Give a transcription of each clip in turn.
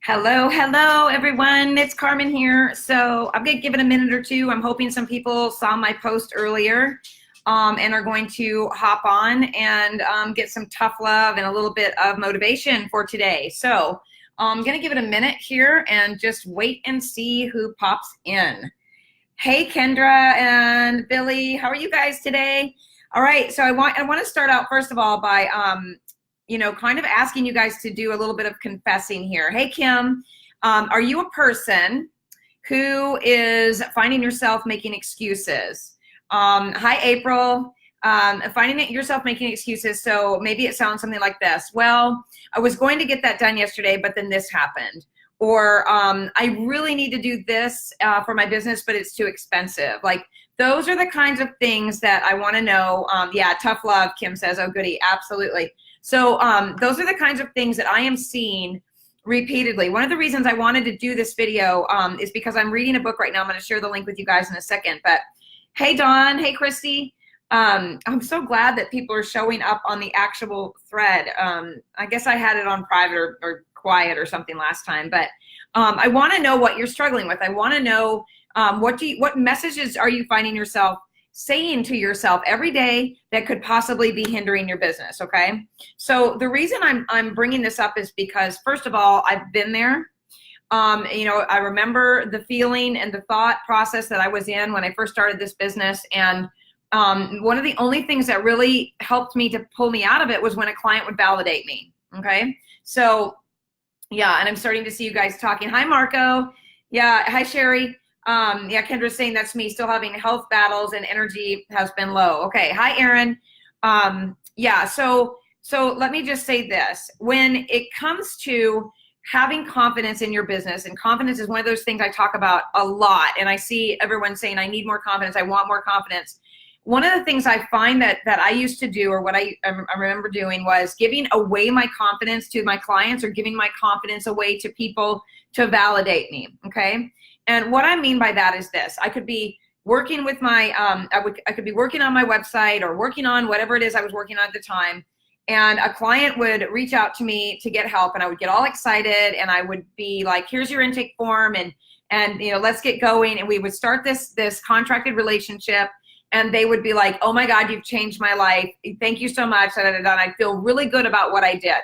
Hello, everyone. It's Carmen here. So I'm going to give it a minute or two. I'm hoping some people saw my post earlier and are going to hop on and get some tough love and a little bit of motivation for today. So I'm going to give it a minute here and just wait and see who pops in. Hey, Kendra and Billy, how are you guys today? All right, so I want to start out first of all by kind of asking you guys to do a little bit of confessing here. Hey, Kim, are you a person who is finding yourself making excuses? Hi, April. Finding yourself making excuses. So maybe it sounds something like this. Well, I was going to get that done yesterday, but then this happened. Or I really need to do this for my business, but it's too expensive. Like, those are the kinds of things that I want to know. Yeah, tough love, Kim says. Oh, goody. Absolutely. So those are the kinds of things that I am seeing repeatedly. One of the reasons I wanted to do this video is because I'm reading a book right now. I'm going to share the link with you guys in a second. But hey, Dawn. Hey, Christy. I'm so glad that people are showing up on the actual thread. I guess I had it on private or quiet or something last time. But I want to know what you're struggling with. I want to know what messages are you finding yourself saying to yourself every day that could possibly be hindering your business, okay? So the reason I'm bringing this up is because, first of all, I've been there. I remember the feeling and the thought process that I was in when I first started this business. And one of the only things that really helped me to pull me out of it was when a client would validate me, okay? So, yeah, and I'm starting to see you guys talking. Hi, Marco. Yeah, hi, Sherry. Yeah, Kendra's saying that's me, still having health battles and energy has been low. Okay, hi, Aaron. Yeah, so let me just say this. When it comes to having confidence in your business, and confidence is one of those things I talk about a lot, and I see everyone saying, I need more confidence, I want more confidence. One of the things I find that I used to do, or what I remember doing, was giving away my confidence to my clients, or giving my confidence away to people to validate me, okay? And what I mean by that is this: I could be working with my, I could be working on my website or working on whatever it is I was working on at the time, and a client would reach out to me to get help, and I would get all excited, and I would be like, "Here's your intake form, and let's get going." And we would start this contracted relationship, and they would be like, "Oh my God, you've changed my life. Thank you so much." And I feel really good about what I did.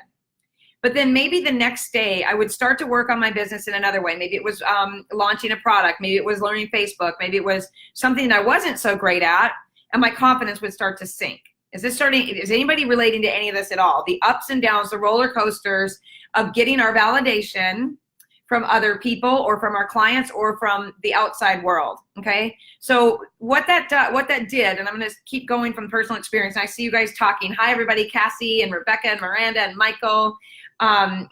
But then maybe the next day I would start to work on my business in another way. Maybe it was launching a product. Maybe it was learning Facebook. Maybe it was something I wasn't so great at, and my confidence would start to sink. Is anybody relating to any of this at all? The ups and downs, the roller coasters of getting our validation from other people, or from our clients, or from the outside world, okay? So what that did, and I'm gonna keep going from personal experience, and I see you guys talking. Hi, everybody, Cassie and Rebecca and Miranda and Michael.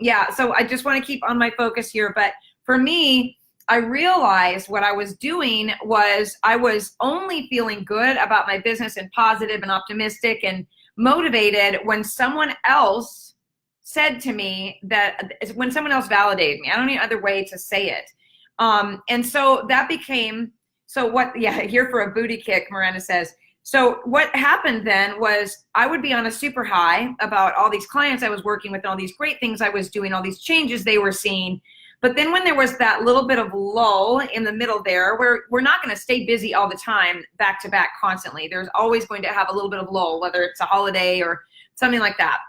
Yeah, so I just want to keep on my focus here. But for me, I realized what I was doing was I was only feeling good about my business and positive and optimistic and motivated when someone else said to me when someone else validated me. I don't need other way to say it. And so that became, here for a booty kick, Miranda says. So what happened then was I would be on a super high about all these clients I was working with and all these great things I was doing, all these changes they were seeing. But then when there was that little bit of lull in the middle there, where we're not going to stay busy all the time, back to back constantly. There's always going to have a little bit of lull, whether it's a holiday or something like that.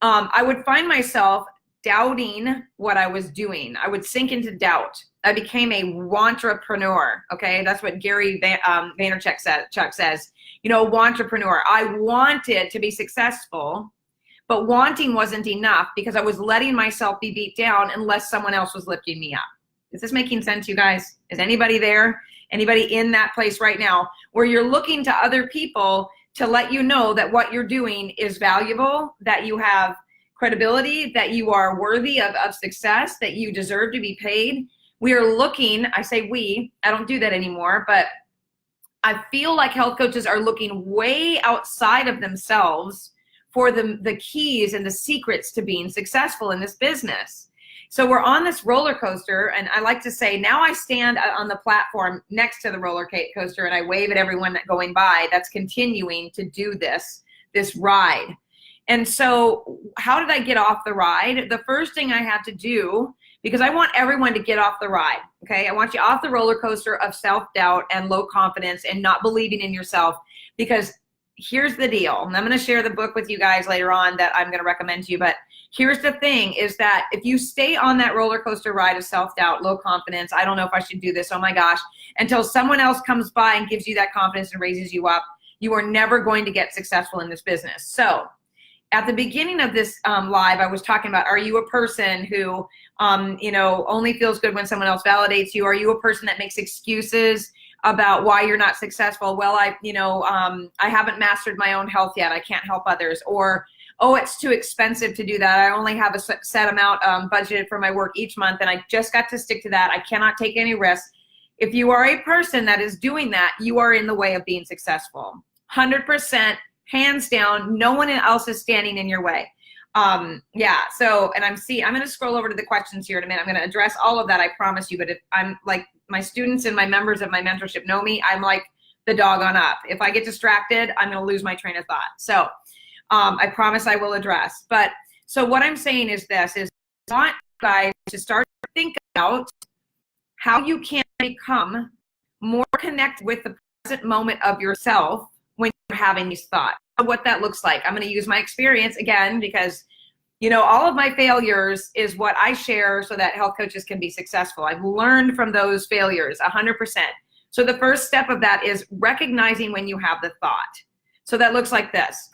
I would find myself doubting what I was doing. I would sink into doubt. I became a wantrepreneur. Okay, that's what Gary Vaynerchuk says. Wantrepreneur. I wanted to be successful, but wanting wasn't enough because I was letting myself be beat down unless someone else was lifting me up. Is this making sense, you guys? Is anybody there? Anybody in that place right now where you're looking to other people to let you know that what you're doing is valuable, that you have credibility, that you are worthy of success, that you deserve to be paid? We are looking, I say we, I don't do that anymore, but I feel like health coaches are looking way outside of themselves for the keys and the secrets to being successful in this business. So we're on this roller coaster, and I like to say, now I stand on the platform next to the roller coaster and I wave at everyone going by that's continuing to do this ride. And so how did I get off the ride? The first thing I had to do because I want everyone to get off the ride, okay? I want you off the roller coaster of self-doubt and low confidence and not believing in yourself, because here's the deal, and I'm going to share the book with you guys later on that I'm going to recommend to you, but here's the thing is that if you stay on that roller coaster ride of self-doubt, low confidence, I don't know if I should do this, oh my gosh, until someone else comes by and gives you that confidence and raises you up, you are never going to get successful in this business. So at the beginning of this live, I was talking about, are you a person who, only feels good when someone else validates you? Are you a person that makes excuses about why you're not successful? Well, I haven't mastered my own health yet. I can't help others. Or, oh, it's too expensive to do that. I only have a set amount budgeted for my work each month, and I just got to stick to that. I cannot take any risks. If you are a person that is doing that, you are in the way of being successful. 100%, hands down, no one else is standing in your way. And I'm going to scroll over to the questions here in a minute. I'm going to address all of that, I promise you. But if I'm like, my students and my members of my mentorship know me, I'm like the dog on up. If I get distracted, I'm going to lose my train of thought. So I promise I will address. But so what I'm saying is this, is I want you guys to start to think about how you can become more connected with the present moment of yourself when you're having these thoughts. What that looks like. I'm going to use my experience again, because all of my failures is what I share so that health coaches can be successful. I've learned from those failures 100%. So the first step of that is recognizing when you have the thought. So that looks like this.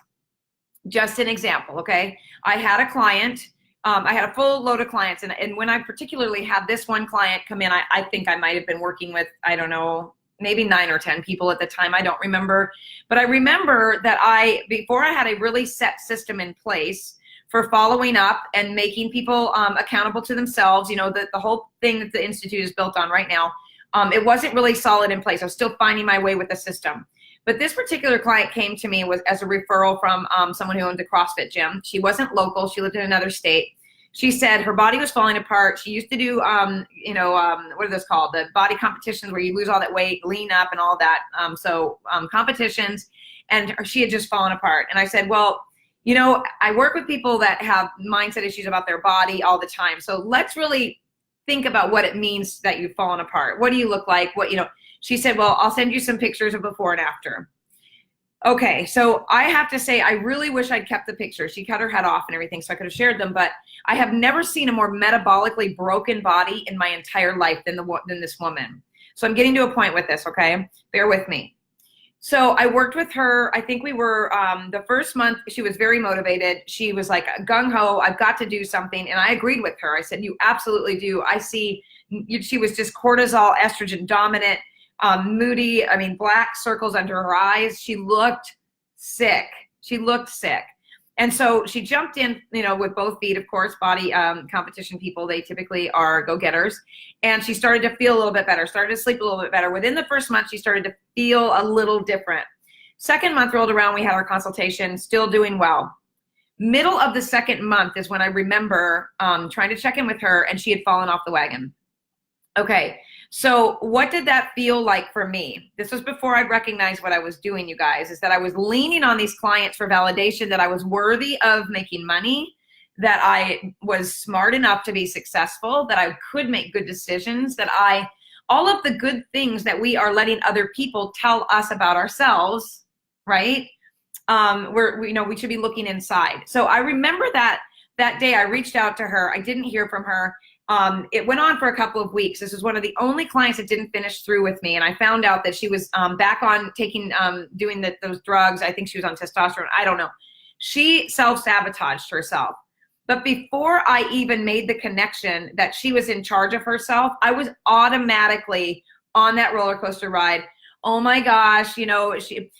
Just an example, okay? I had a client, I had a full load of clients, and when I particularly had this one client come in, I think I might have been working with, I don't know, maybe 9 or 10 people at the time. I don't remember. But I remember that before I had a really set system in place for following up and making people accountable to themselves, the whole thing that the Institute is built on right now, it wasn't really solid in place. I was still finding my way with the system. But this particular client came to me as a referral from someone who owned a CrossFit gym. She wasn't local. She lived in another state. She said her body was falling apart. She used to do, what are those called? The body competitions where you lose all that weight, lean up and all that. Competitions, and she had just fallen apart. And I said, well, I work with people that have mindset issues about their body all the time. So let's really think about what it means that you've fallen apart. What do you look like? She said, well, I'll send you some pictures of before and after. Okay, so I have to say, I really wish I'd kept the pictures. She cut her head off and everything, so I could have shared them, but I have never seen a more metabolically broken body in my entire life than this woman. So I'm getting to a point with this, okay? Bear with me. So I worked with her. I think we were, the first month, she was very motivated. She was like gung-ho, I've got to do something, and I agreed with her. I said, you absolutely do. I see, she was just cortisol, estrogen dominant, moody, black circles under her eyes. She looked sick. And so she jumped in, with both feet, of course. Body competition people, they typically are go-getters. And she started to feel a little bit better, started to sleep a little bit better. Within the first month, she started to feel a little different. Second month rolled around, we had our consultation, still doing well. Middle of the second month is when I remember trying to check in with her, and she had fallen off the wagon. Okay. So what did that feel like for me? This was before I recognized what I was doing, you guys, is that I was leaning on these clients for validation that I was worthy of making money, that I was smart enough to be successful, that I could make good decisions, that all of the good things that we are letting other people tell us about ourselves, right? We should be looking inside. So I remember that day I reached out to her. I didn't hear from her. It went on for a couple of weeks. This was one of the only clients that didn't finish through with me. And I found out that she was back on taking, doing those drugs. I think she was on testosterone. I don't know. She self-sabotaged herself. But before I even made the connection that she was in charge of herself, I was automatically on that roller coaster ride. Oh my gosh,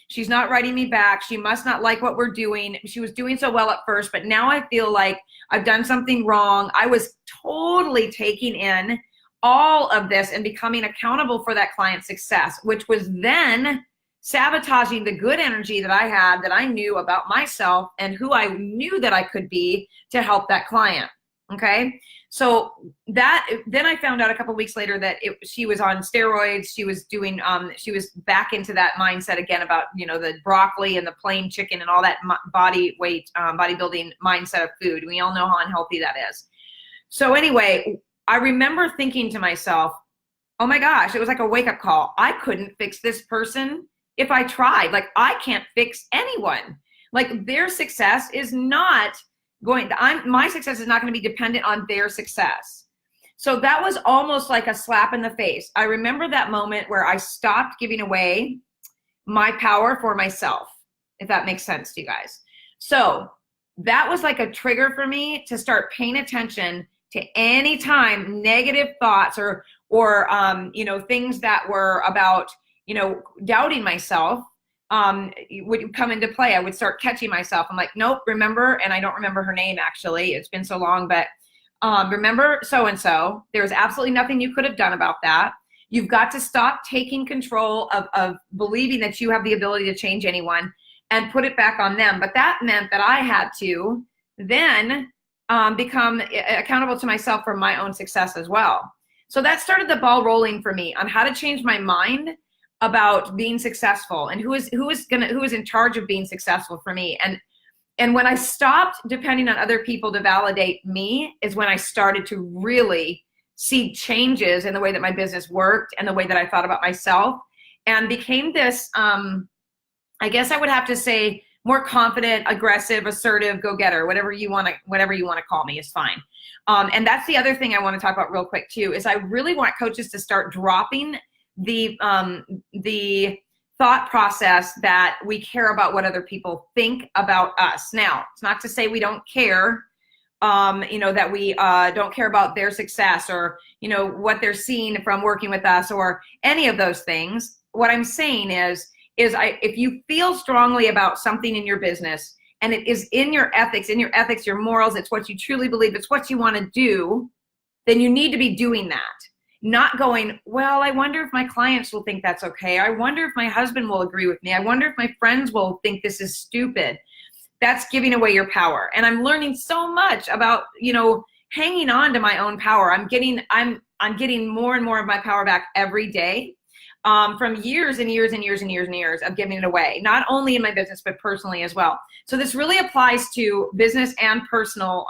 she's not writing me back. She must not like what we're doing. She was doing so well at first, but now I feel like I've done something wrong. I was totally taking in all of this and becoming accountable for that client's success, which was then sabotaging the good energy that I had, that I knew about myself and who I knew that I could be to help that client. Okay. So then I found out a couple of weeks later that she was on steroids. She was doing, she was back into that mindset again about, the broccoli and the plain chicken and all that body weight, bodybuilding mindset of food. We all know how unhealthy that is. So anyway, I remember thinking to myself, oh my gosh, it was like a wake-up call. I couldn't fix this person if I tried. Like, I can't fix anyone. Like, their success is not going, my success is not going to be dependent on their success. So that was almost like a slap in the face. I remember that moment where I stopped giving away my power for myself, if that makes sense to you guys. So that was like a trigger for me to start paying attention to any time negative thoughts or you know, things that were about, you know, doubting myself would come into play. I would start catching myself. I'm like, nope, remember, and I don't remember her name actually. It's been so long, but remember so-and-so. There's absolutely nothing you could have done about that. You've got to stop taking control of believing that you have the ability to change anyone and put it back on them. But that meant that I had to then become accountable to myself for my own success as well. So that started the ball rolling for me on how to change my mind about being successful and who is in charge of being successful for me. And when I stopped depending on other people to validate me is when I started to really see changes in the way that my business worked and the way that I thought about myself, and became this, I guess I would have to say, more confident, aggressive, assertive, go-getter, whatever you want to call me is fine. And that's the other thing I want to talk about real quick too, is I really want coaches to start dropping the thought process that we care about what other people think about us. Now, it's not to say we don't care, you know, that we don't care about their success or, you know, what they're seeing from working with us or any of those things. What I'm saying is if you feel strongly about something in your business and it is in your ethics, your morals, it's what you truly believe, it's what you want to do, then you need to be doing that. Not going, well, I wonder if my clients will think that's okay. I wonder if my husband will agree with me. I wonder if my friends will think this is stupid. That's giving away your power. And I'm learning so much about, you know, hanging on to my own power. I'm getting more and more of my power back every day, from years and years and years and years and years of giving it away, not only in my business, but personally as well. So this really applies to business and personal,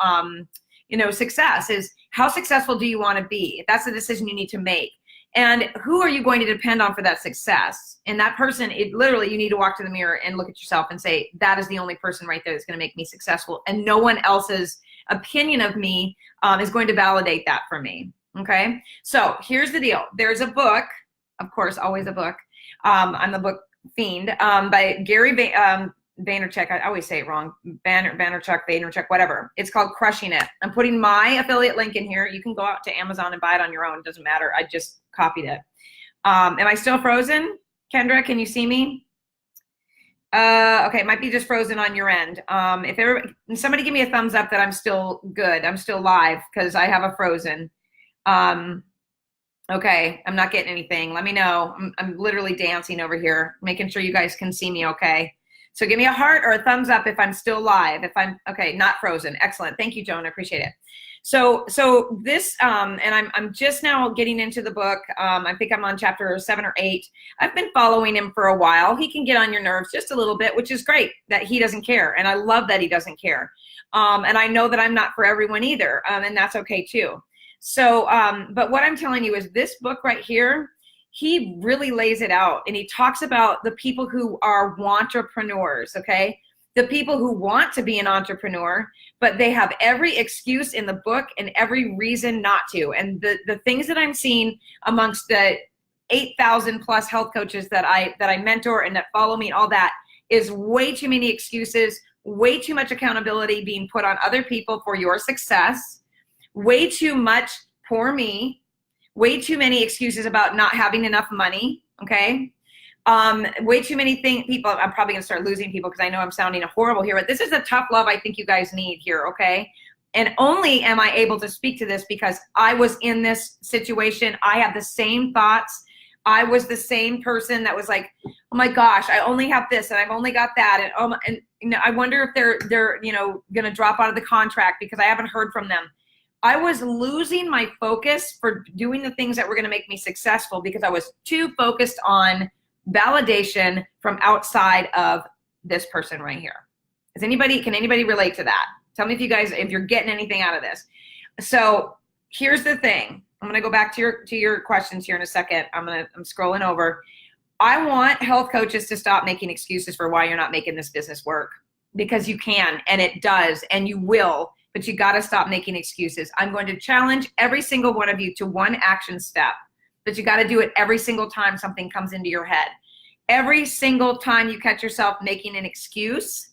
you know, success. Is how successful do you want to be? That's the decision you need to make. And who are you going to depend on for that success? And that person, literally, you need to walk to the mirror and look at yourself and say, that is the only person right there that's going to make me successful. And no one else's opinion of me is going to validate that for me. Okay. So here's the deal. There's a book, of course, always a book. I'm the book fiend, by Gary Vaynerchuk. I always say it wrong. Vaynerchuk, whatever. It's called Crushing It. I'm putting my affiliate link in here. You can go out to Amazon and buy it on your own. It doesn't matter. I just copied it. Am I still frozen? Kendra, can you see me? Okay, it might be just frozen on your end. If somebody give me a thumbs up that I'm still good. I'm still live because I have a frozen. Okay, I'm not getting anything. Let me know. I'm literally dancing over here, making sure you guys can see me okay. So give me a heart or a thumbs up if I'm still live. If I'm, okay, not frozen. Excellent. Thank you, Joan. I appreciate it. So this, and I'm just now getting into the book. I think I'm on chapter 7 or 8. I've been following him for a while. He can get on your nerves just a little bit, which is great that he doesn't care. And I love that he doesn't care. And I know that I'm not for everyone either. And that's okay too. So, but what I'm telling you is this book right here, he really lays it out, and he talks about the people who are wantrepreneurs, okay? The people who want to be an entrepreneur, but they have every excuse in the book and every reason not to. And the things that I'm seeing amongst the 8,000 plus health coaches that I mentor and that follow me and all that is way too many excuses, way too much accountability being put on other people for your success, way too much poor me, way too many excuses about not having enough money, okay? Way too many people, I'm probably gonna start losing people because I know I'm sounding horrible here, but this is the tough love I think you guys need here, okay? And only am I able to speak to this because I was in this situation. I had the same thoughts. I was the same person that was like, oh my gosh, I only have this and I've only got that. And you know, I wonder if they're you know, gonna drop out of the contract because I haven't heard from them. I was losing my focus for doing the things that were going to make me successful because I was too focused on validation from outside of this person right here. Can anybody relate to that? Tell me if you're getting anything out of this. So here's the thing. I'm going to go back to your questions here in a second. I'm scrolling over. I want health coaches to stop making excuses for why you're not making this business work, because you can, and it does, and you will, but you got to stop making excuses. I'm going to challenge every single one of you to one action step, but you got to do it every single time something comes into your head. Every single time you catch yourself making an excuse,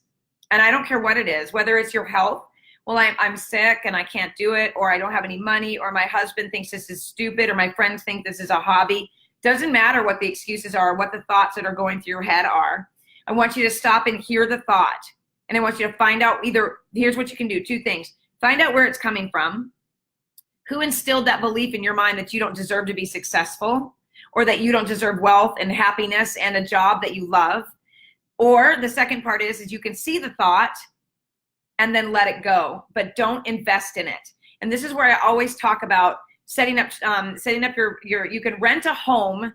and I don't care what it is, whether it's your health, well, I'm sick and I can't do it, or I don't have any money, or my husband thinks this is stupid, or my friends think this is a hobby. Doesn't matter what the excuses are, what the thoughts that are going through your head are. I want you to stop and hear the thought. And I want you to find out here's what you can do, two things. Find out where it's coming from. Who instilled that belief in your mind that you don't deserve to be successful, or that you don't deserve wealth and happiness and a job that you love? Or the second part is you can see the thought and then let it go, but don't invest in it. And this is where I always talk about setting up your you can rent a home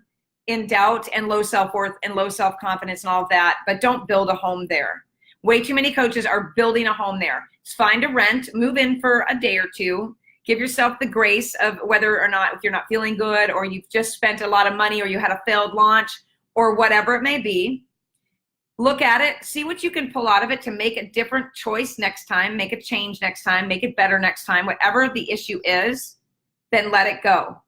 in doubt and low self-worth and low self-confidence and all of that, but don't build a home there. Way too many coaches are building a home there. Just find a rent, move in for a day or two, give yourself the grace of whether or not, if you're not feeling good, or you've just spent a lot of money, or you had a failed launch, or whatever it may be. Look at it, see what you can pull out of it to make a different choice next time, make a change next time, make it better next time. Whatever the issue is, then let it go.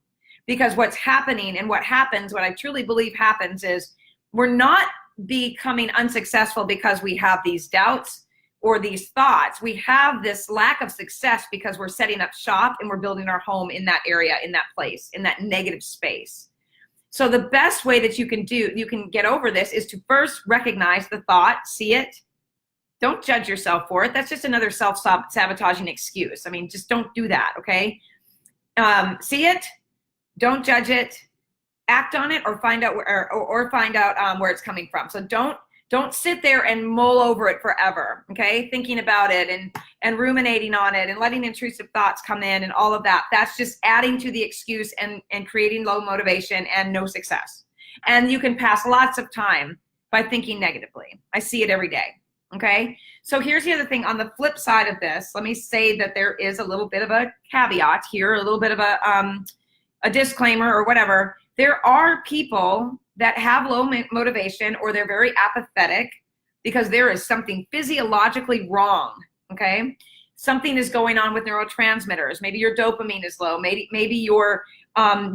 Because what's happening and what happens, what I truly believe happens, is we're not becoming unsuccessful because we have these doubts or these thoughts. We have this lack of success because we're setting up shop and we're building our home in that area, in that place, in that negative space. So the best way that you can get over this is to first recognize the thought, see it. Don't judge yourself for it. That's just another self-sabotaging excuse. I mean, just don't do that, okay? See it, don't judge it, act on it, or find out where it's coming from. So don't sit there and mull over it forever, okay? Thinking about it and ruminating on it and letting intrusive thoughts come in and all of that. That's just adding to the excuse and creating low motivation and no success. And you can pass lots of time by thinking negatively. I see it every day, okay? So here's the other thing. On the flip side of this, let me say that there is a little bit of a caveat here, a little bit of a disclaimer or whatever. There are people that have low motivation, or they're very apathetic because there is something physiologically wrong, okay? Something is going on with neurotransmitters. Maybe your dopamine is low. Maybe you're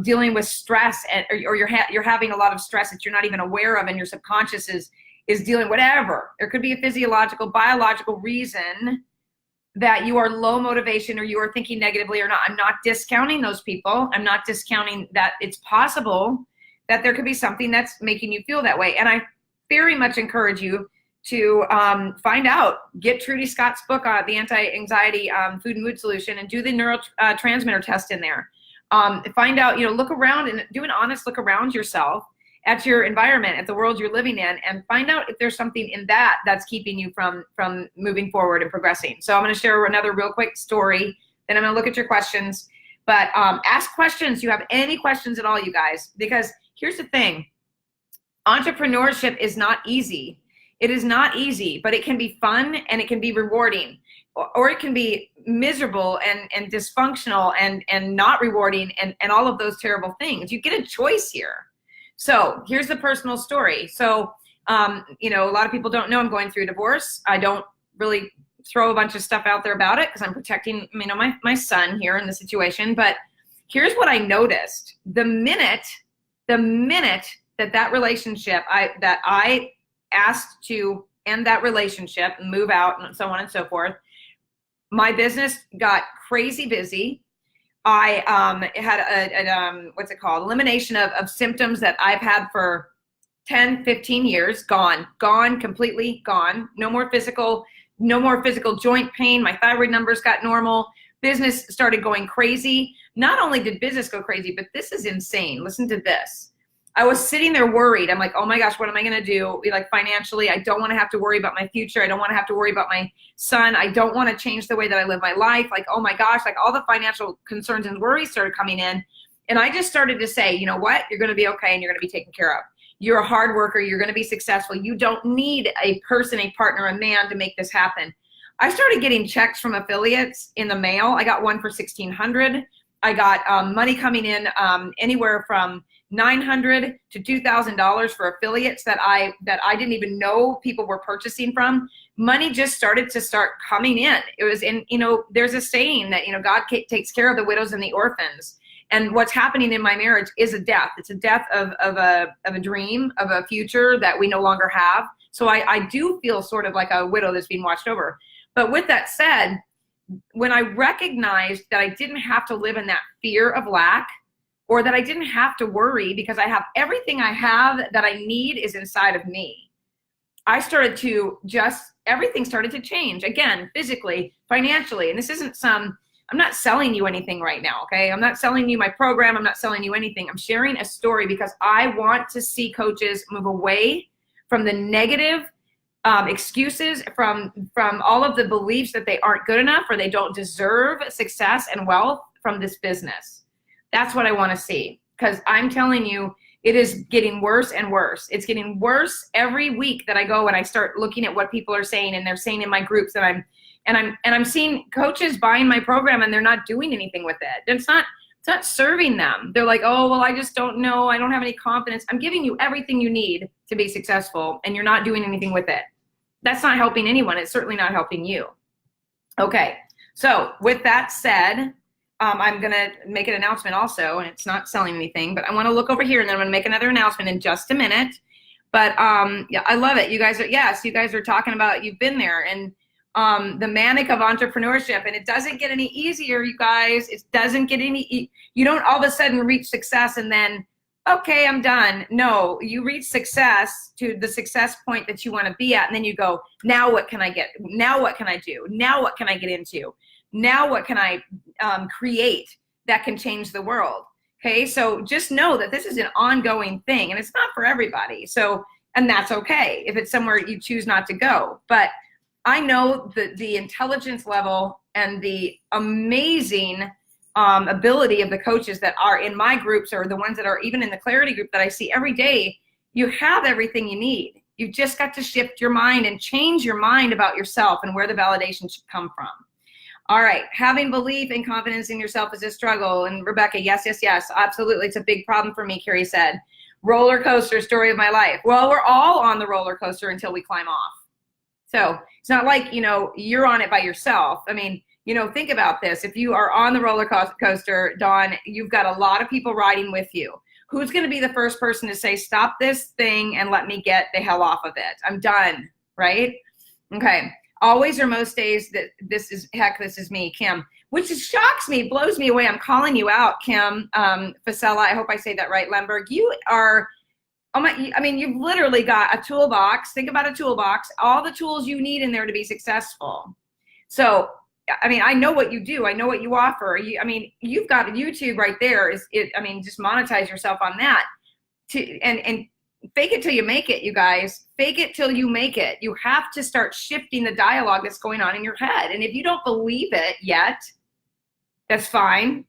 dealing with stress, or you're having a lot of stress that you're not even aware of, and your subconscious is dealing, whatever. There could be a physiological, biological reason that you are low motivation, or you are thinking negatively or not. I'm not discounting those people. I'm not discounting that it's possible that there could be something that's making you feel that way. And I very much encourage you to find out, get Trudy Scott's book on the anti-anxiety food and mood solution, and do the neurotransmitter test in there. Find out, look around and do an honest look around yourself at your environment, at the world you're living in, and find out if there's something in that's keeping you from moving forward and progressing. So I'm going to share another real quick story, then I'm going to look at your questions. But ask questions. You have any questions at all, you guys, because here's the thing. Entrepreneurship is not easy. It is not easy, but it can be fun and it can be rewarding, or it can be miserable and dysfunctional and not rewarding and all of those terrible things. You get a choice here. So here's the personal story. So, a lot of people don't know I'm going through a divorce. I don't really throw a bunch of stuff out there about it because I'm protecting, my son here in the situation. But here's what I noticed. The minute that relationship, that I asked to end that relationship and move out and so on and so forth, my business got crazy busy. I had a elimination of symptoms that I've had for 10, 15 years, gone, completely gone. No more physical joint pain. My thyroid numbers got normal. Business started going crazy. Not only did business go crazy, but this is insane. Listen to this. I was sitting there worried. I'm like, oh my gosh, what am I going to do? Like financially, I don't want to have to worry about my future. I don't want to have to worry about my son. I don't want to change the way that I live my life. Like, oh my gosh, like all the financial concerns and worries started coming in. And I just started to say, you know what? You're going to be okay and you're going to be taken care of. You're a hard worker. You're going to be successful. You don't need a person, a partner, a man to make this happen. I started getting checks from affiliates in the mail. I got one for $1,600. I got money coming in anywhere from $900 to $2,000 for affiliates that I didn't even know people were purchasing from. Money just started to start coming in. It was in, there's a saying that, God takes care of the widows and the orphans. And what's happening in my marriage is a death. It's a death of a dream, of a future that we no longer have. So I do feel sort of like a widow that's being watched over. But with that said, when I recognized that I didn't have to live in that fear of lack, or that I didn't have to worry because I have everything I have that I need is inside of me, I started to everything started to change again, physically, financially. And this isn't I'm not selling you anything right now, okay? I'm not selling you my program. I'm not selling you anything. I'm sharing a story because I want to see coaches move away from the negative excuses, from all of the beliefs that they aren't good enough or they don't deserve success and wealth from this business. That's what I want to see, because I'm telling you, it is getting worse and worse. It's getting worse every week that I go and I start looking at what people are saying, and they're saying in my groups that I'm seeing coaches buying my program and they're not doing anything with it. It's not serving them. They're like, oh, well, I just don't know. I don't have any confidence. I'm giving you everything you need to be successful, and you're not doing anything with it. That's not helping anyone. It's certainly not helping you. Okay, so with that said, I'm going to make an announcement also, and it's not selling anything, but I want to look over here, and then I'm going to make another announcement in just a minute. But yeah, I love it. You guys are talking about, you've been there, and the manic of entrepreneurship, and it doesn't get any easier, you guys. It doesn't get any, you don't all of a sudden reach success and then, okay, I'm done. No, you reach success to the success point that you want to be at, and then you go, now what can I get? Now what can I do? Now what can I get into? Now what can I create that can change the world? Okay, so just know that this is an ongoing thing, and it's not for everybody. So, and that's okay if it's somewhere you choose not to go. But I know that the intelligence level and the amazing ability of the coaches that are in my groups, or the ones that are even in the clarity group that I see every day. You have everything you need. You've just got to shift your mind and change your mind about yourself and where the validation should come from. All right, having belief and confidence in yourself is a struggle. And Rebecca, yes, absolutely. It's a big problem for me, Carrie said. Roller coaster, story of my life. Well, we're all on the roller coaster until we climb off. So it's not like, you're on it by yourself. I mean, think about this. If you are on the roller coaster, Dawn, you've got a lot of people riding with you. Who's going to be the first person to say, stop this thing and let me get the hell off of it? I'm done, right? Okay. Always or most days that this is me, Kim, which shocks me, blows me away. I'm calling you out, Kim Fasella. I hope I say that right, Lemberg. You are, you've literally got a toolbox. Think about a toolbox, all the tools you need in there to be successful. So, I know what you do. I know what you offer. You've got YouTube right there. Just monetize yourself on that. And fake it till you make it, you guys. Fake it till you make it. You have to start shifting the dialogue that's going on in your head. And if you don't believe it yet, that's fine.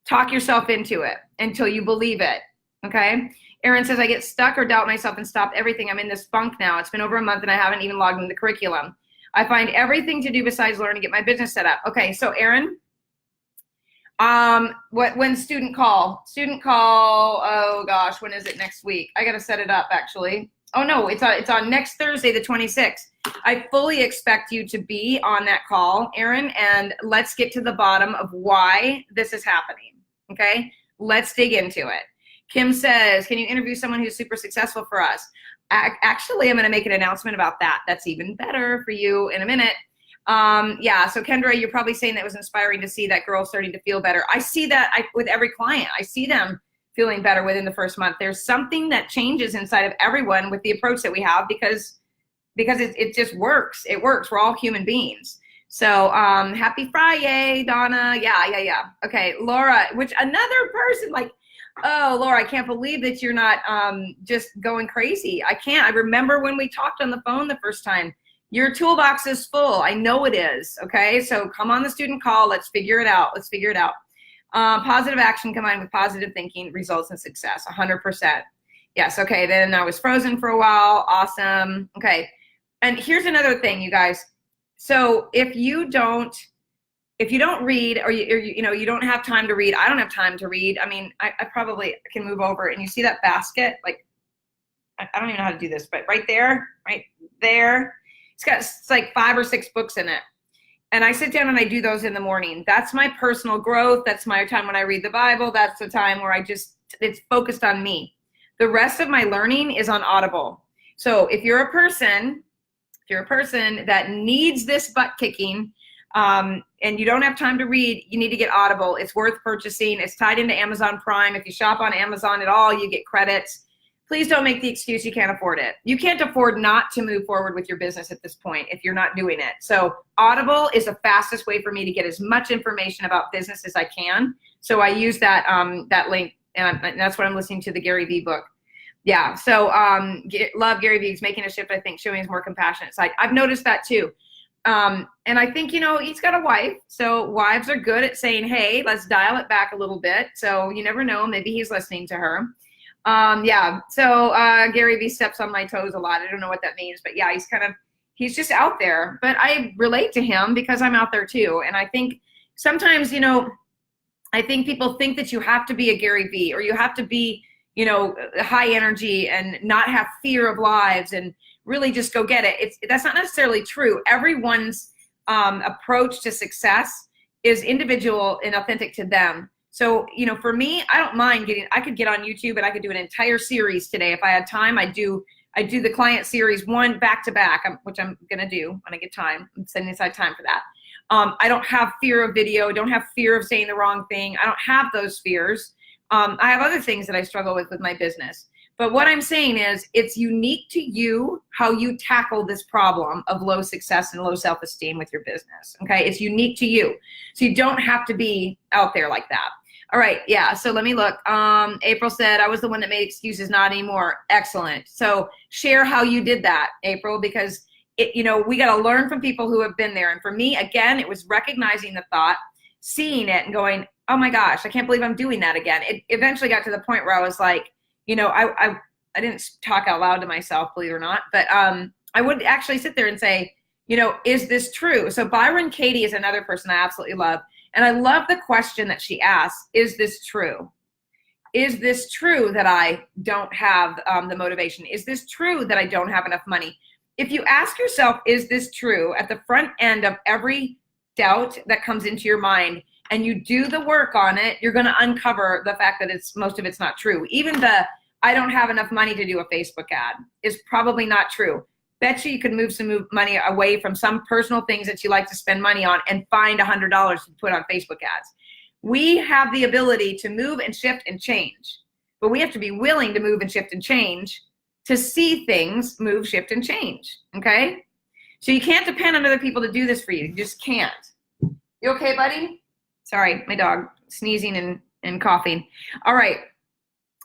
Talk yourself into it until you believe it, okay? Erin says, I get stuck or doubt myself and stop everything. I'm in this funk now. It's been over a month and I haven't even logged into the curriculum. I find everything to do besides learn to get my business set up. Okay, so Erin, when student call, oh gosh, when is it next week? I gotta set it up actually. Oh no, it's on next Thursday, the 26th. I fully expect you to be on that call, Erin, and let's get to the bottom of why this is happening, okay? Let's dig into it. Kim says, can you interview someone who's super successful for us? Actually, I'm going to make an announcement about that. That's even better for you in a minute. Yeah, so Kendra, you're probably saying that was inspiring to see that girl starting to feel better. I see that with every client. I see them feeling better within the first month. There's something that changes inside of everyone with the approach that we have because it just works. It works. We're all human beings. So happy Friday, Donna. Yeah. Okay, Laura, which another person like, oh, Laura, I can't believe that you're not just going crazy. I can't. I remember when we talked on the phone the first time. Your toolbox is full. I know it is. Okay, so come on the student call. Let's figure it out. Positive action combined with positive thinking results in success. 100%. Yes. Okay. Then I was frozen for a while. Awesome. Okay. And here's another thing, you guys. So if you don't if you don't read, or you don't have time to read, I don't have time to read. I mean, I probably can move over, and you see that basket, like, I don't even know how to do this, but right there, it's like 5 or 6 books in it. And I sit down and I do those in the morning. That's my personal growth. That's my time when I read the Bible. That's the time where it's focused on me. The rest of my learning is on Audible. So if you're a person that needs this butt kicking, and you don't have time to read, you need to get Audible. It's worth purchasing. It's tied into Amazon Prime. If you shop on Amazon at all, you get credits. Please don't make the excuse you can't afford it. You can't afford not to move forward with your business at this point if you're not doing it. So Audible is the fastest way for me to get as much information about business as I can. So I use that link, and that's what I'm listening to, the Gary Vee book. Yeah, so love Gary Vee. He's making a shift, I think, showing he's more compassionate side. I've noticed that too. And I think, he's got a wife. So wives are good at saying, hey, let's dial it back a little bit. So you never know, maybe he's listening to her. Yeah, so Gary Vee steps on my toes a lot. I don't know what that means, but yeah, he's just out there. But I relate to him because I'm out there too. And I think sometimes, I think people think that you have to be a Gary Vee, or you have to be, high energy and not have fear of lives and really just go get it. That's not necessarily true. Everyone's approach to success is individual and authentic to them. So, for me, I don't mind I could get on YouTube and I could do an entire series today. If I had time, I do the client series 1 back to back, which I'm going to do when I get time. I'm setting aside time for that. I don't have fear of video. I don't have fear of saying the wrong thing. I don't have those fears. I have other things that I struggle with my business. But what I'm saying is it's unique to you how you tackle this problem of low success and low self-esteem with your business, okay? It's unique to you. So you don't have to be out there like that. All right, yeah, so let me look. April said, I was the one that made excuses, not anymore. Excellent. So share how you did that, April, because we got to learn from people who have been there. And for me, again, it was recognizing the thought, seeing it and going, oh my gosh, I can't believe I'm doing that again. It eventually got to the point where I was like, I didn't talk out loud to myself, believe it or not, but I would actually sit there and say, is this true? So Byron Katie is another person I absolutely love. And I love the question that she asks, is this true? Is this true that I don't have the motivation? Is this true that I don't have enough money? If you ask yourself, is this true, at the front end of every doubt that comes into your mind, and you do the work on it, you're going to uncover the fact that most of it's not true. Even the I don't have enough money to do a Facebook ad is probably not true. Bet you could move some money away from some personal things that you like to spend money on and find $100 to put on Facebook ads. We have the ability to move and shift and change, but we have to be willing to move and shift and change to see things move, shift, and change, okay? So you can't depend on other people to do this for you. You just can't. You okay, buddy? Sorry, my dog sneezing and coughing. All right.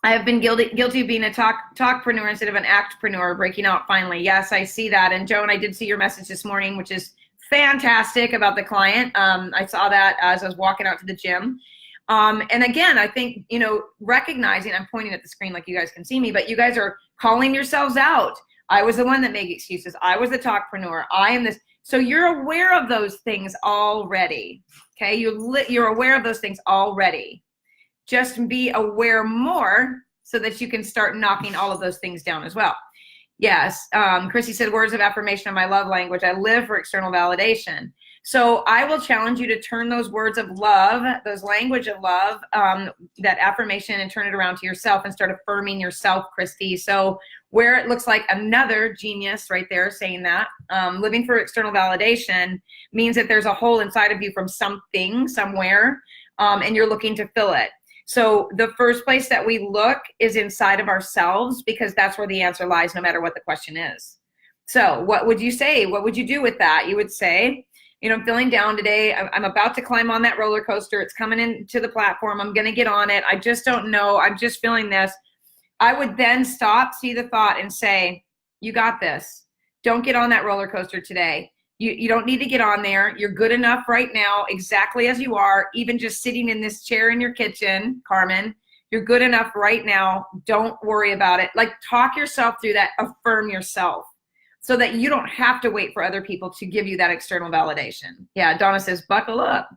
I have been guilty of being a talkpreneur instead of an actpreneur, breaking out finally. Yes, I see that. And Joan, I did see your message this morning, which is fantastic about the client. I saw that as I was walking out to the gym. And again, I think, recognizing, I'm pointing at the screen like you guys can see me, but you guys are calling yourselves out. I was the one that made excuses. I was the talkpreneur. I am this. So you're aware of those things already. Okay, you're aware of those things already. Just be aware more so that you can start knocking all of those things down as well. Yes, Chrissy said, words of affirmation are my love language. I live for external validation. So I will challenge you to turn those words of love, those language of love, that affirmation, and turn it around to yourself and start affirming yourself, Christy. So where it looks like another genius right there saying that, living for external validation means that there's a hole inside of you from something, somewhere, and you're looking to fill it. So the first place that we look is inside of ourselves, because that's where the answer lies, no matter what the question is. So what would you say? What would you do with that? You would say, I'm feeling down today. I'm about to climb on that roller coaster. It's coming into the platform. I'm going to get on it. I just don't know. I'm just feeling this. I would then stop, see the thought, and say, you got this. Don't get on that roller coaster today. You don't need to get on there. You're good enough right now, exactly as you are, even just sitting in this chair in your kitchen, Carmen. You're good enough right now. Don't worry about it. Like, talk yourself through that. Affirm yourself so that you don't have to wait for other people to give you that external validation. Yeah, Donna says, buckle up.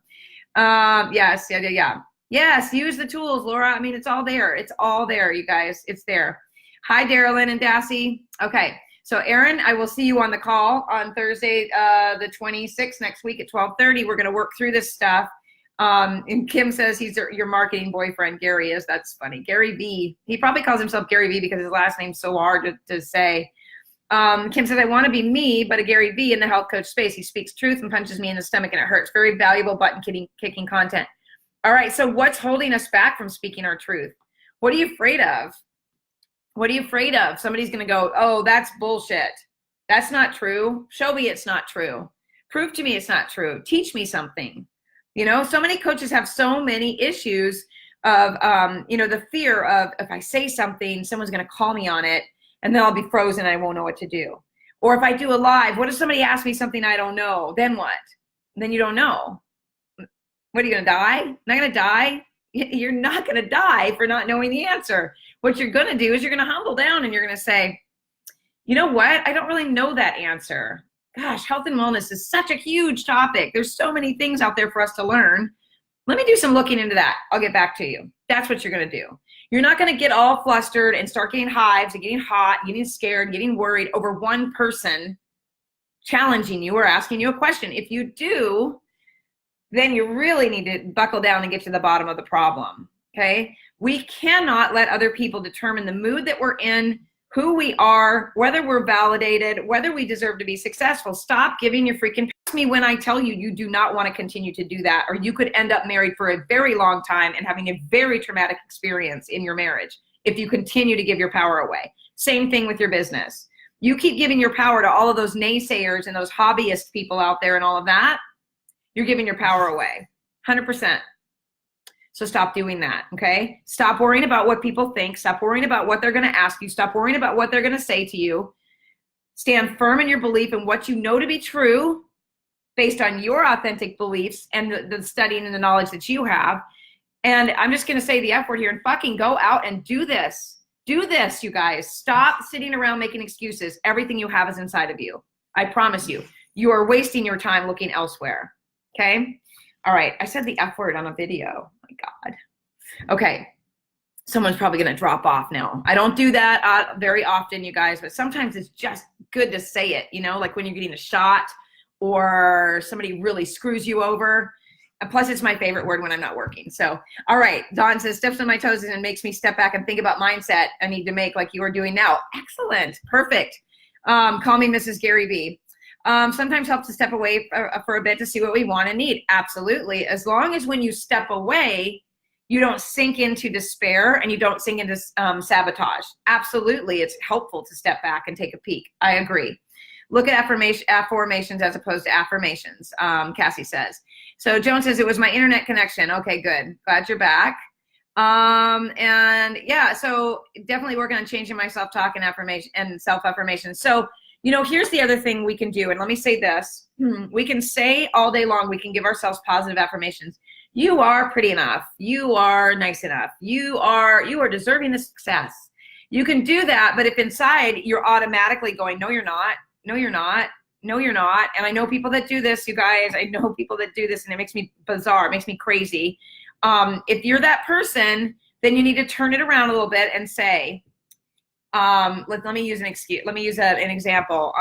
Yes, yeah. Yes, use the tools, Laura. I mean, it's all there. It's all there, you guys. It's there. Hi, Darylyn and Dassy. Okay, so Erin, I will see you on the call on Thursday, the 26th, next week at 12:30. We're going to work through this stuff. And Kim says he's your marketing boyfriend. Gary is. That's funny. Gary V. He probably calls himself Gary V because his last name's so hard to say. Kim says, I want to be me, but a Gary V in the health coach space. He speaks truth and punches me in the stomach and it hurts. Very valuable button kicking content. All right, so what's holding us back from speaking our truth? What are you afraid of? What are you afraid of? Somebody's going to go, oh, that's bullshit. That's not true. Show me it's not true. Prove to me it's not true. Teach me something. You know, so many coaches have so many issues of, the fear of if I say something, someone's going to call me on it. And then I'll be frozen and I won't know what to do. Or if I do a live, what if somebody asks me something I don't know? Then what? Then you don't know. What, are you going to die? Not going to die? You're not going to die for not knowing the answer. What you're going to do is you're going to humble down and you're going to say, you know what? I don't really know that answer. Gosh, health and wellness is such a huge topic. There's so many things out there for us to learn. Let me do some looking into that. I'll get back to you. That's what you're going to do. You're not going to get all flustered and start getting hives and getting hot, getting scared, getting worried over one person challenging you or asking you a question. If you do, then you really need to buckle down and get to the bottom of the problem, okay? We cannot let other people determine the mood that we're in, who we are, whether we're validated, whether we deserve to be successful. Stop giving your freaking ask me when I tell you you do not want to continue to do that, or you could end up married for a very long time and having a very traumatic experience in your marriage if you continue to give your power away. Same thing with your business. You keep giving your power to all of those naysayers and those hobbyist people out there and all of that, you're giving your power away, 100%. So stop doing that, okay? Stop worrying about what people think. Stop worrying about what they're going to ask you. Stop worrying about what they're going to say to you. Stand firm in your belief in what you know to be true based on your authentic beliefs and the studying and the knowledge that you have. And I'm just going to say the F word here and fucking go out and do this. Do this, you guys. Stop sitting around making excuses. Everything you have is inside of you. I promise you. You are wasting your time looking elsewhere, okay? All right, I said the F word on a video. My God. Okay, someone's probably gonna drop off now. I don't do that very often, you guys, but sometimes it's just good to say it, you know, like when you're getting a shot or somebody really screws you over. And plus, it's my favorite word when I'm not working. So, all right, Dawn says, steps on my toes and makes me step back and think about mindset I need to make like you are doing now. Excellent, perfect. Call me Mrs. Gary V. Sometimes helps to step away for a bit to see what we want and need. Absolutely. As long as when you step away, you don't sink into despair and you don't sink into sabotage. Absolutely. It's helpful to step back and take a peek. I agree. Look at affirmations as opposed to affirmations, Cassie says. So Joan says, it was my internet connection. Okay, good. Glad you're back. And yeah, so definitely working on changing my self-talk and affirmation and self-affirmation. So, you know, here's the other thing we can do. And let me say this. We can say all day long, we can give ourselves positive affirmations. You are pretty enough. You are nice enough. You are deserving of success. You can do that. But if inside you're automatically going, no, you're not. No, you're not. No, you're not. And I know people that do this, you guys. I know people that do this, and it makes me bizarre. It makes me crazy. If you're that person, then you need to turn it around a little bit and say, let me use an excuse. Let me use an example.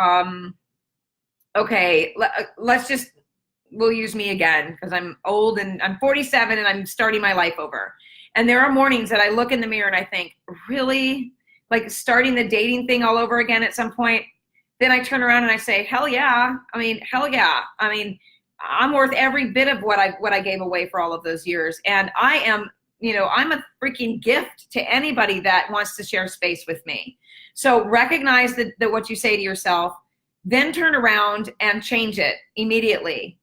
Okay, we'll use me again because I'm old and I'm 47 and I'm starting my life over. And there are mornings that I look in the mirror and I think, really? Like starting the dating thing all over again at some point? Then I turn around and I say, hell yeah. I mean, hell yeah. I mean, I'm worth every bit of what I gave away for all of those years. And I am, I'm a freaking gift to anybody that wants to share space with me. So recognize that what you say to yourself, then turn around and change it immediately.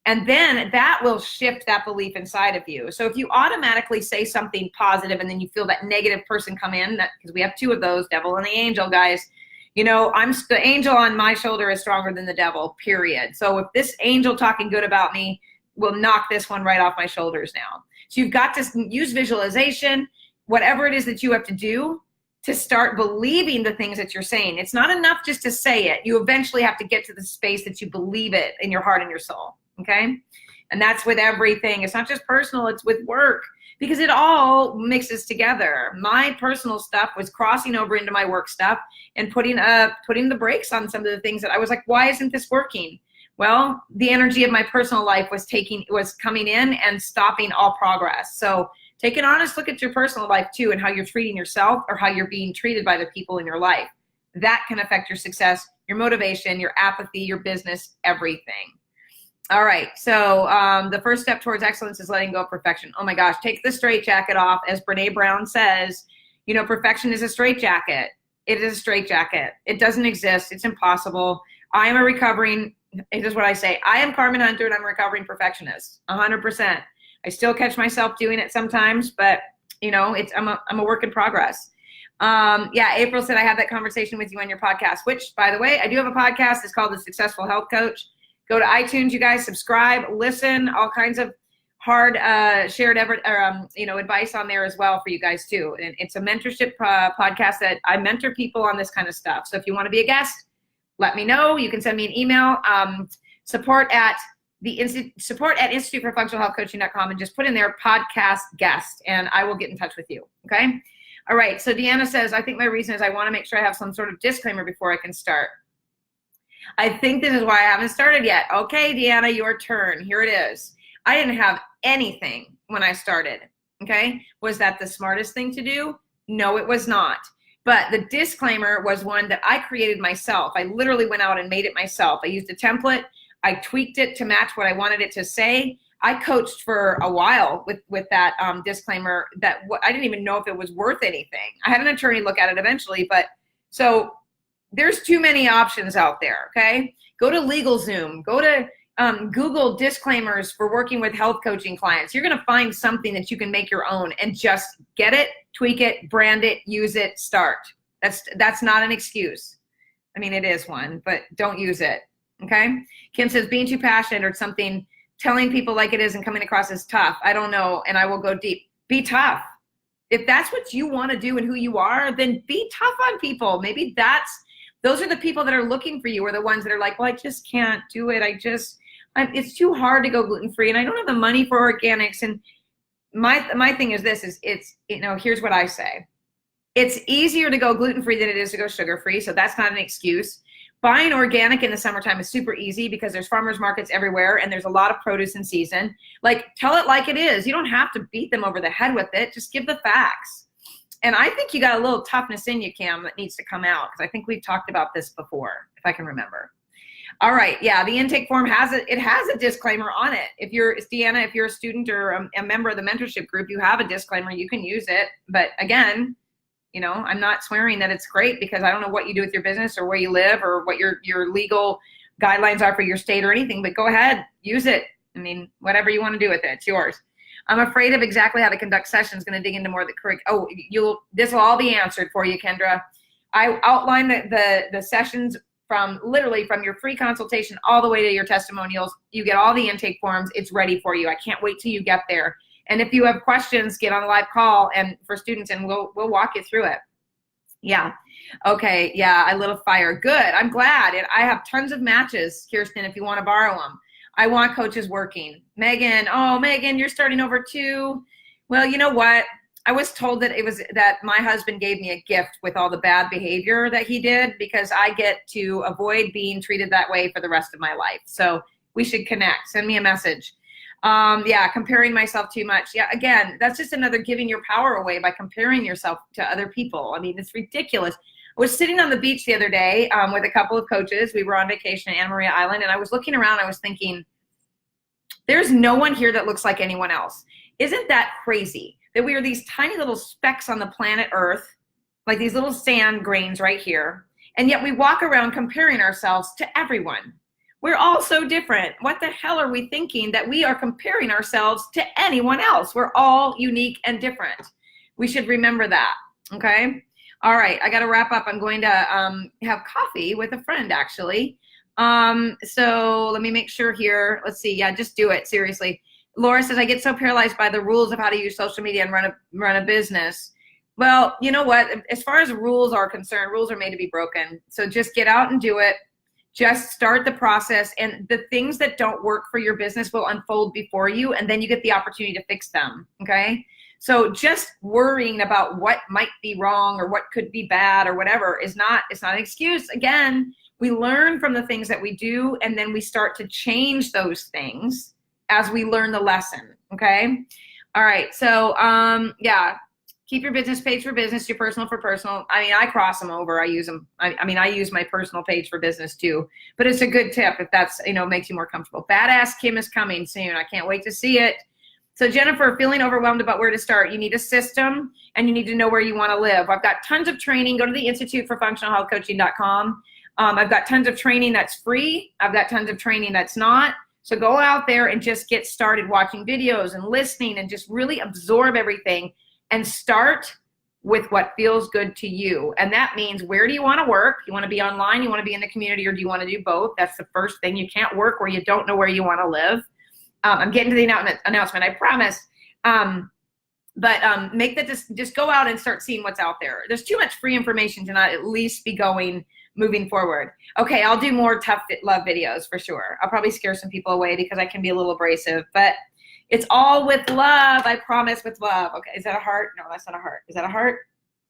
And then that will shift that belief inside of you. So if you automatically say something positive and then you feel that negative person come in, because we have two of those, devil and the angel, guys. The angel on my shoulder is stronger than the devil, period. So if this angel talking good about me will knock this one right off my shoulders now. So you've got to use visualization, whatever it is that you have to do to start believing the things that you're saying. It's not enough just to say it. You eventually have to get to the space that you believe it in your heart and your soul, okay? And that's with everything. It's not just personal, it's with work, because it all mixes together. My personal stuff was crossing over into my work stuff and putting the brakes on some of the things that I was like, why isn't this working? Well, the energy of my personal life was coming in and stopping all progress. So take an honest look at your personal life too, and how you're treating yourself or how you're being treated by the people in your life. That can affect your success, your motivation, your apathy, your business, everything. All right, so the first step towards excellence is letting go of perfection. Oh my gosh, take the straitjacket off. As Brene Brown says, you know, perfection is a straitjacket. It is a straitjacket. It doesn't exist. It's impossible. I am a recovering, it is what I say, I am Carmen Hunter, and I'm a recovering perfectionist, 100%. I still catch myself doing it sometimes, but you know, I'm a work in progress. Yeah, April said I had that conversation with you on your podcast, which, by the way, I do have a podcast. It's called The Successful Health Coach. Go to iTunes, you guys, subscribe, listen, all kinds of hard shared advice on there as well for you guys too. And it's a mentorship podcast that I mentor people on this kind of stuff. So if you want to be a guest, let me know. You can send me an email, support at instituteforfunctionalhealthcoaching.com, and just put in there podcast guest, and I will get in touch with you. Okay. All right. So Deanna says, I think my reason is I want to make sure I have some sort of disclaimer before I can start. I think this is why I haven't started yet. Okay, Deanna, your turn. Here it is. I didn't have anything when I started. Okay. Was that the smartest thing to do? No, it was not. But the disclaimer was one that I created myself. I literally went out and made it myself. I used a template. I tweaked it to match what I wanted it to say. I coached for a while with that disclaimer that I didn't even know if it was worth anything. I had an attorney look at it eventually, but so there's too many options out there, okay? Go to LegalZoom, go to Google disclaimers for working with health coaching clients. You're gonna find something that you can make your own and just get it, tweak it, brand it, use it, start. That's not an excuse. I mean, it is one, but don't use it, okay? Kim says, being too passionate or something, telling people like it is and coming across as tough. I don't know, and I will go deep. Be tough. If that's what you wanna do and who you are, then be tough on people. Maybe those are the people that are looking for you, or the ones that are like, well, I just can't do it. It's too hard to go gluten-free, and I don't have the money for organics. And my thing is this, here's what I say. It's easier to go gluten-free than it is to go sugar-free, so that's not an excuse. Buying organic in the summertime is super easy because there's farmers markets everywhere and there's a lot of produce in season. Like, tell it like it is. You don't have to beat them over the head with it. Just give the facts. And I think you got a little toughness in you, Cam, that needs to come out, because I think we've talked about this before, if I can remember. All right, yeah, the intake form has a disclaimer on it. If you're a student or a member of the mentorship group, you have a disclaimer, you can use it. But again, you know, I'm not swearing that it's great, because I don't know what you do with your business or where you live or what your legal guidelines are for your state or anything, but go ahead, use it. I mean, whatever you want to do with it, it's yours. I'm afraid of exactly how to conduct sessions. Going to dig into more of the curriculum. Oh, this will all be answered for you, Kendra. I outlined the sessions from your free consultation all the way to your testimonials. You get all the intake forms. It's ready for you. I can't wait till you get there. And if you have questions, get on a live call and for students, and we'll walk you through it. Yeah. Okay. Yeah. I lit a fire. Good. I'm glad. And I have tons of matches, Kirsten, if you want to borrow them. I want coaches working. Megan, you're starting over too. Well, you know what? I was told that my husband gave me a gift with all the bad behavior that he did, because I get to avoid being treated that way for the rest of my life. So we should connect. Send me a message. Yeah, comparing myself too much. Yeah, again, that's just another giving your power away by comparing yourself to other people. I mean, it's ridiculous. I was sitting on the beach the other day with a couple of coaches. We were on vacation at Anna Maria Island, and I was looking around. I was thinking, there's no one here that looks like anyone else. Isn't that crazy that we are these tiny little specks on the planet Earth, like these little sand grains right here, and yet we walk around comparing ourselves to everyone? We're all so different. What the hell are we thinking that we are comparing ourselves to anyone else? We're all unique and different. We should remember that, okay? All right, I got to wrap up. I'm going to have coffee with a friend, actually. So let me make sure here. Let's see. Yeah, just do it. Seriously. Laura says, I get so paralyzed by the rules of how to use social media and run a business. Well, you know what? As far as rules are concerned, rules are made to be broken. So just get out and do it. Just start the process, and the things that don't work for your business will unfold before you, and then you get the opportunity to fix them, okay? So just worrying about what might be wrong or what could be bad or whatever it's not an excuse. Again, we learn from the things that we do, and then we start to change those things as we learn the lesson, okay? All right, so yeah, keep your business page for business, your personal for personal. I mean, I cross them over. I use them. I mean, I use my personal page for business too, but it's a good tip if that's, makes you more comfortable. Badass Kim is coming soon. I can't wait to see it. So Jennifer, feeling overwhelmed about where to start. You need a system, and you need to know where you want to live. I've got tons of training. Go to the Institute for Functional Health Coaching.com. I've got tons of training that's free. I've got tons of training that's not. So go out there and just get started watching videos and listening and just really absorb everything, and start with what feels good to you. And that means, where do you want to work? You want to be online, you want to be in the community, or do you want to do both? That's the first thing. You can't work where you don't know where you want to live. I'm getting to the announcement, I promise. But make that, just go out and start seeing what's out there. There's too much free information to not at least be moving forward. Okay, I'll do more tough love videos for sure. I'll probably scare some people away because I can be a little abrasive, but it's all with love, I promise, with love. Okay, is that a heart? No, that's not a heart. Is that a heart?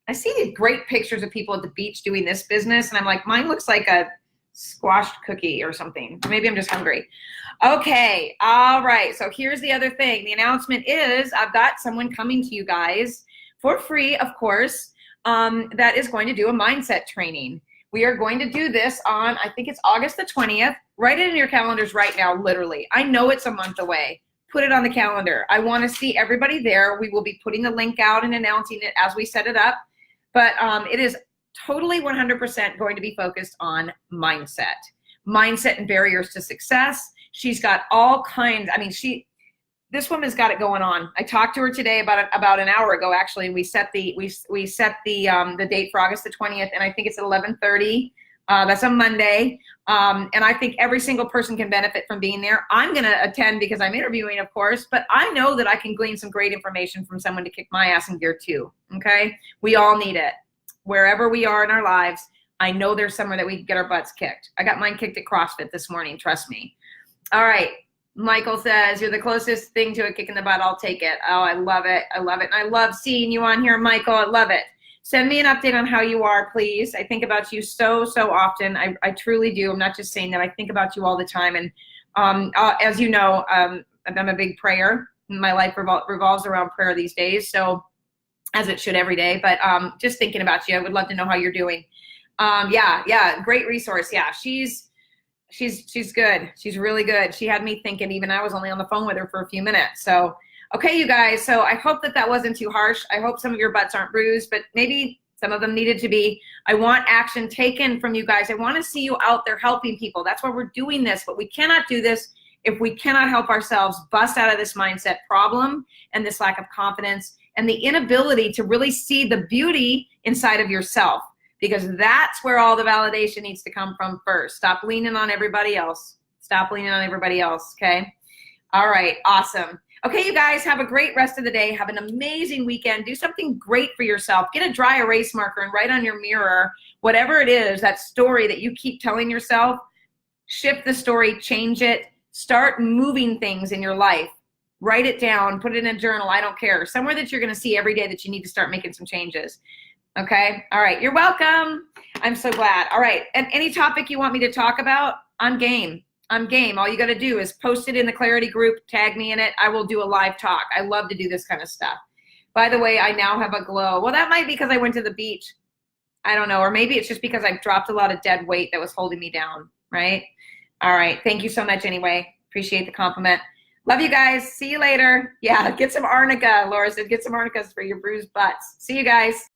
I see these great pictures of people at the beach doing this business, and I'm like, mine looks like a squashed cookie or something. Maybe I'm just hungry. Okay, all right, so here's the other thing. The announcement is, I've got someone coming to you guys for free, of course, that is going to do a mindset training. We are going to do this on, I think it's August the 20th. Write it in your calendars right now, literally. I know it's a month away. Put it on the calendar. I want to see everybody there. We will be putting the link out and announcing it as we set it up. But it is totally 100% going to be focused on mindset and barriers to success. She's got all kinds. I mean, this woman's got it going on. I talked to her today about an hour ago. Actually, we set the date for August the 20th, and I think it's at 11:30. That's a Monday. And I think every single person can benefit from being there. I'm going to attend because I'm interviewing, of course, but I know that I can glean some great information from someone to kick my ass in gear too. Okay. We all need it. Wherever we are in our lives, I know there's somewhere that we can get our butts kicked. I got mine kicked at CrossFit this morning. Trust me. All right. Michael says, you're the closest thing to a kick in the butt. I'll take it. Oh, I love it. I love it. And I love seeing you on here, Michael. I love it. Send me an update on how you are, please. I think about you so often. I truly do. I'm not just saying that. I think about you all the time. And as you know, I'm a big prayer. My life revolves around prayer these days, so as it should every day. But just thinking about you, I would love to know how you're doing. Yeah, great resource. Yeah, she's good. She's really good. She had me thinking, even I was only on the phone with her for a few minutes. So. Okay, you guys, so I hope that wasn't too harsh. I hope some of your butts aren't bruised, but maybe some of them needed to be. I want action taken from you guys. I want to see you out there helping people. That's why we're doing this, but we cannot do this if we cannot help ourselves bust out of this mindset problem and this lack of confidence and the inability to really see the beauty inside of yourself, because that's where all the validation needs to come from first. Stop leaning on everybody else. Stop leaning on everybody else, okay? All right, awesome. Okay, you guys, have a great rest of the day. Have an amazing weekend. Do something great for yourself. Get a dry erase marker and write on your mirror, whatever it is, that story that you keep telling yourself. Shift the story, change it. Start moving things in your life. Write it down, put it in a journal, I don't care. Somewhere that you're gonna see every day that you need to start making some changes. Okay, all right, you're welcome. I'm so glad. All right, and any topic you want me to talk about, I'm game. I'm game. All you got to do is post it in the Clarity group, tag me in it. I will do a live talk. I love to do this kind of stuff. By the way, I now have a glow. Well, that might be because I went to the beach. I don't know. Or maybe it's just because I've dropped a lot of dead weight that was holding me down, right? All right. Thank you so much anyway. Appreciate the compliment. Love you guys. See you later. Yeah, get some arnica. Laura said get some arnicas for your bruised butts. See you guys.